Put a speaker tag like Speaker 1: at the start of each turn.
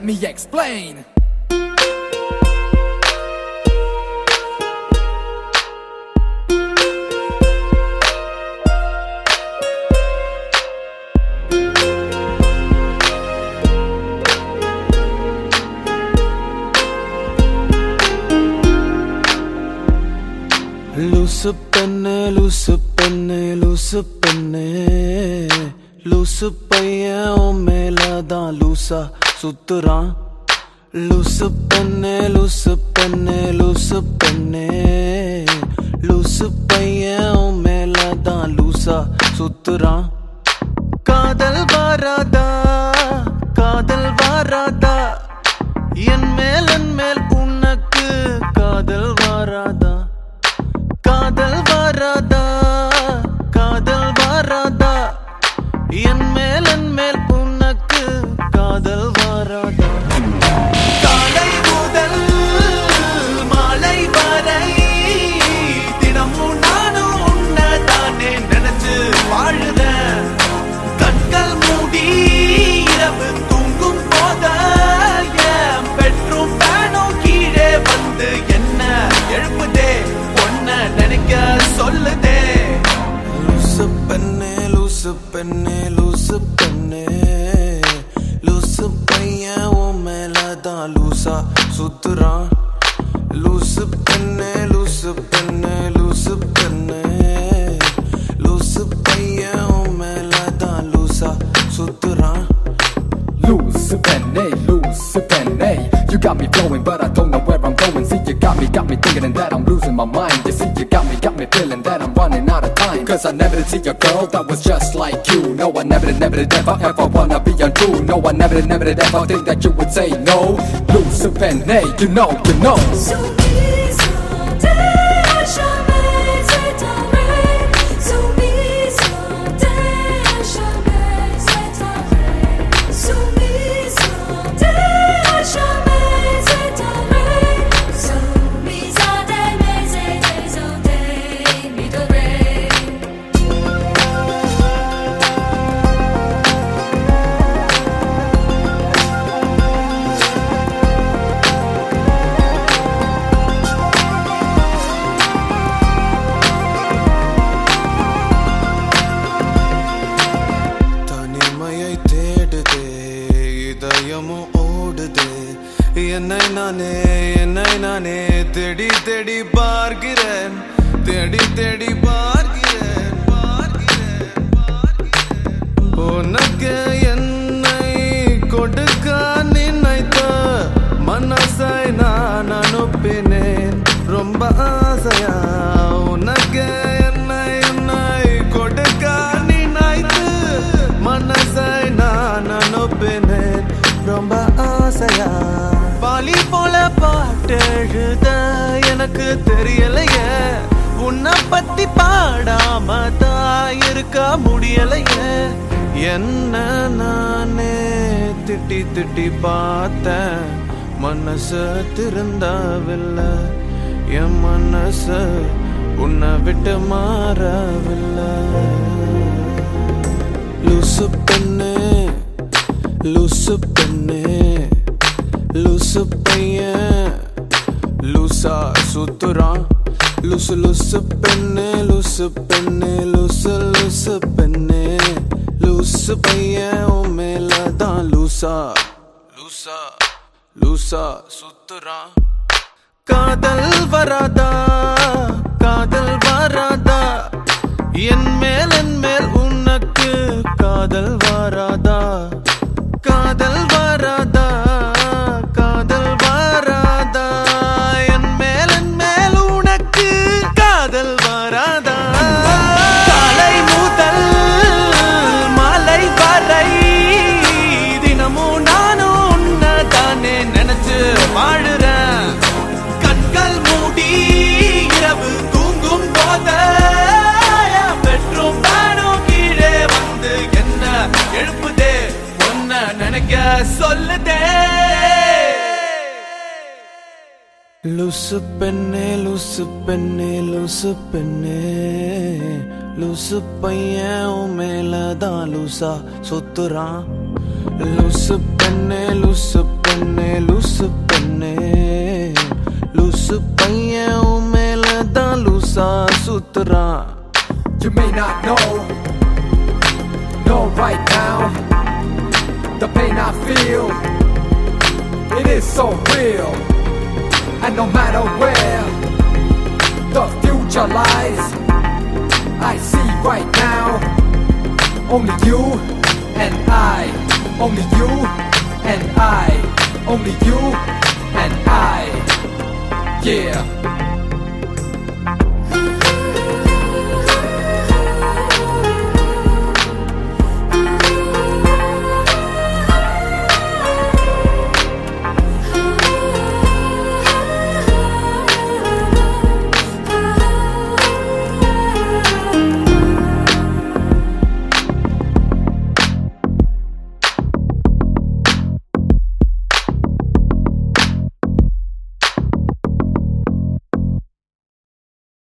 Speaker 1: me explain.
Speaker 2: லூசு பெண்ணே லூசு பெண்ணே லூசு பெண்ணே லூசு பையன் உன் மேலதான் லூசா சுத்துறான். லூசு பெண்ணே லூசு பெண்ணே லூசு பெண்ணே லூசு பையன் உன் மேலதான் லூசா சுத்துறான். காதல் வாராதா காதல் வாராதா என் மேல் உனக்கு காதல் வாராதா காதல் வாராதா காதல் வாராதா என் மேல் உனக்கு காதல் வாராதா. காலை முதல் மாலை வரை தினமும் நானும் உன்னதானே நினைச்சு வாழுதேன். கண்கள் மூடி இரவு தூங்கும் போத என் பெட்ரூம் ஃபேனும் கீழே வந்து என்ன எழுப்புதே நினைக்க சொல்லுதே. லூசு பெண்ணே லூசு பெண்ணே லூசு பெண்ணே லூசு பையன் உன் மேலதான் லூசா சுத்துறான். லூசு பெண்ணே லூசு பெண்ணே லூசு பெண்ணே லூசு பையன் உன் மேலதான் லூசா சுத்துறான்.
Speaker 1: Loose penny, you got me flowing, but I don't know where I'm going. See, you got me thinking that I'm losing my mind. You see, you got me feeling that I'm running out of time. Cause I never did see a girl that was just like you. No, I never did ever wanna be untrue. No, I never did ever think that you would say no. Loose penny, you know.
Speaker 2: என்னை நானே தேடி தேடி பார்க்கிறேன் தேடி தேடி பார்க்கிறேன் உனக்கு என்னை கொடுக்க நினைத்த மனசை நான் அனுப்பினேன் ரொம்ப ஆசையா. உனக்கு என்னை கொடுக்க நினைத்து மனசை நான் அனுப்பினேன் ரொம்ப ஆசையா. பாலி போல பாட்டெழுத எனக்கு தெரியலையே, உன்னை பத்தி பாடாம தான் இருக்க முடியலையே. என்ன நானே திட்டி திட்டி பார்த்தேன், மனசு திருந்தவில்லை. என் மனசு உன்னை விட்டு மாறவில்லை. லூசு பெண்ணே லூசு பெண்ணே லூசு பையன் லூசா சுத்துறான். லூசு லூசு பெண்ணே லூசு பெண்ணே லூசு பெண்ணே லூசு பையன் உன் மேலதான் லூசா சுத்துறான். காதல் வராதா காதல் வராதா என் மேல் உனக்கு காதல் வராதா காதல் வராதா காதல் வராதா என் மேல் உனக்கு காதல் வராதா. காலை முதல் மாலை வரை தினமும் நானும் உன்னதானே நினைச்சு வாழுறேன். கண்கள் மூடி இரவு தூங்கும் போத பெட்ரூம் ஃபேனும் கீழே வந்து என்ன எழுப்புதே ஒன்ன நினைக்க சொல்லுதே. லூசு பெண்ணே லூசு பெண்ணே லூசு பெண்ணே லூசு பையன் உன் மேலதான் லூசா சுத்துறான். லூசு பெண்ணே லூசு பெண்ணே
Speaker 3: பெண்ணே லூசு பெண்ணே லூசு பையன் உன் மேலதான் லூசா சுத்துறான்.
Speaker 1: You may not know right now, the pain I feel, it is so real. And no matter where the future lies, I see right now, only you and I, only you and I, only you and I, yeah.